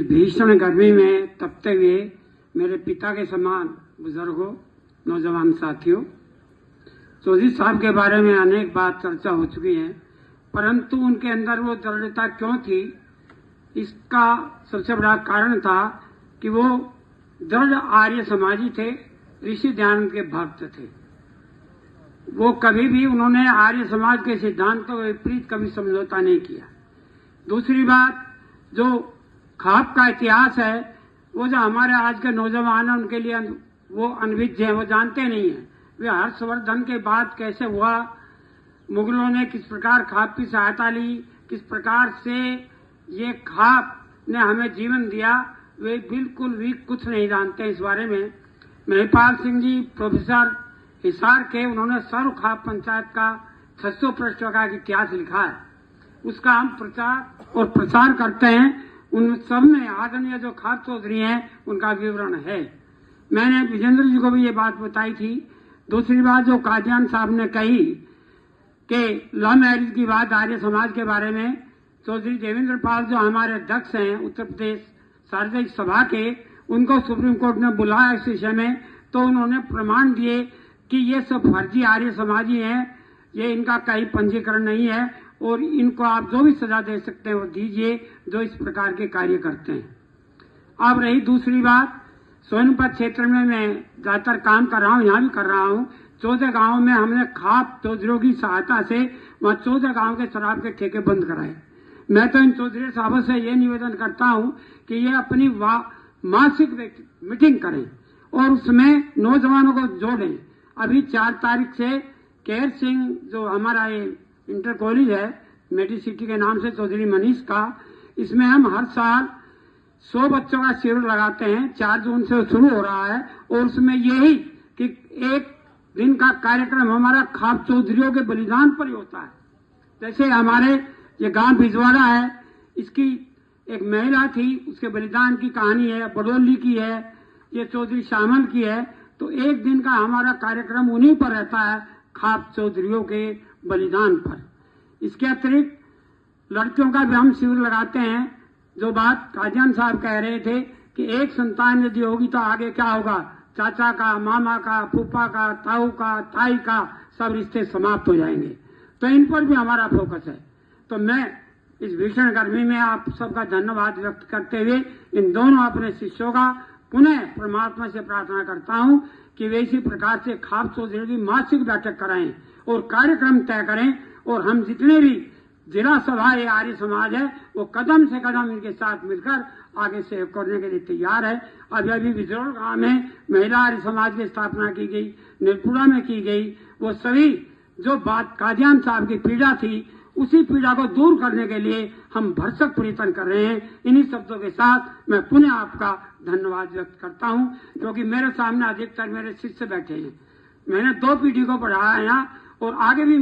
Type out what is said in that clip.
इस भीषण गर्मी में तपते हुए मेरे पिता के समान बुजुर्गों, नौजवान साथियों, चौधरी साहब के बारे में अनेक बात चर्चा हो चुकी है, परंतु उनके अंदर वो दृढ़ता क्यों थी, इसका सबसे बड़ा कारण था कि वो दृढ़ आर्य समाजी थे, ऋषि दयानंद के भक्त थे। वो कभी भी उन्होंने आर्य समाज के सिद्धांतों के विपरीत कभी समझौता नहीं किया। दूसरी बात, जो खाप का इतिहास है, वो जो हमारे आज के नौजवान हैं उनके लिए वो अनभिज्ञ है, वो जानते नहीं है। वे हर्षवर्धन के बाद कैसे हुआ, मुगलों ने किस प्रकार खाप की सहायता ली, किस प्रकार से ये खाप ने हमें जीवन दिया, वे बिल्कुल भी कुछ नहीं जानते इस बारे में। महिपाल सिंह जी प्रोफेसर हिसार के, उन्होंने सर्व खाप पंचायत का 600 पृष्ठ का इतिहास लिखा है। उसका हम प्रचार और प्रसार करते हैं। उन सब में आदरणीय जो खाप चौधरी हैं उनका विवरण है। मैंने विजेंद्र जी को भी ये बात बताई थी। दूसरी बात जो कादियान साहब ने कही कि लव मैरिज की बात आर्य समाज के बारे में, चौधरी देवेंद्र पाल जो हमारे अध्यक्ष हैं उत्तर प्रदेश सार्वजनिक सभा के, उनको सुप्रीम कोर्ट ने बुलाया इस विषय में, तो उन्होंने प्रमाण दिए कि ये सब फर्जी आर्य समाजी हैं, ये इनका कहीं पंजीकरण नहीं है और इनको आप जो भी सजा दे सकते हैं वो दीजिए जो इस प्रकार के कार्य करते हैं। अब रही दूसरी बात, सोनपत क्षेत्र में मैं ज्यादातर काम कर रहा हूँ, यहाँ भी कर रहा हूँ। 14 गाँव में हमने खाप चौधरी की सहायता से वहाँ 14 गाँव के शराब के ठेके बंद कराए। मैं तो इन चौधरी साहबों से ये निवेदन करता हूँ कि ये अपनी मासिक मीटिंग करें और उसमें नौजवानों को जोड़ें। अभी 4 तारीख से केयर सिंह जो हमारा ये इंटर कॉलेज है मेडिसिटी के नाम से, चौधरी मनीष का, इसमें हम हर साल 100 बच्चों का शिविर लगाते हैं। 4 जून से शुरू हो रहा है और उसमें यही कि एक दिन का कार्यक्रम हमारा खाप चौधरियों के बलिदान पर ही होता है। जैसे हमारे ये गांव बिजवाड़ा है, इसकी एक महिला थी, उसके बलिदान की कहानी है, बडोली की है, ये चौधरी शामल की है। तो एक दिन का हमारा कार्यक्रम उन्हीं पर रहता है, खाप चौधरियों के बलिदान पर। इसके अतिरिक्त लड़कियों का भी हम शिविर लगाते हैं। जो बात कादियान साहब कह रहे थे कि एक संतान यदि होगी तो आगे क्या होगा, चाचा का, मामा का, फूफा का, ताऊ का, ताई का, सब रिश्ते समाप्त हो जाएंगे। तो इन पर भी हमारा फोकस है। तो मैं इस भीषण गर्मी में आप सबका धन्यवाद व्यक्त करते हुए इन दोनों अपने शिष्यों का पुनः परमात्मा से प्रार्थना करता हूं कि वे इसी प्रकार से खाप चौधरी की मासिक बैठक कराएं और कार्यक्रम तय करें और हम जितने भी जिला सभा ये आर्य समाज है वो कदम से कदम इनके साथ मिलकर आगे से करने के लिए तैयार है। अभी विजोड़ गांव में महिला आर्य समाज की स्थापना की गई, नीलपुरा में की गई। वो सभी जो बात कादियान साहब की पीड़ा थी, उसी पीड़ा को दूर करने के लिए हम भरसक प्रयत्न कर रहे हैं। इन्हीं शब्दों के साथ मैं पुनः आपका धन्यवाद व्यक्त करता हूं, क्योंकि मेरे सामने अधिकतर मेरे शिष्य बैठे हैं। मैंने 2 पीढ़ी को पढ़ाया यहाँ और आगे भी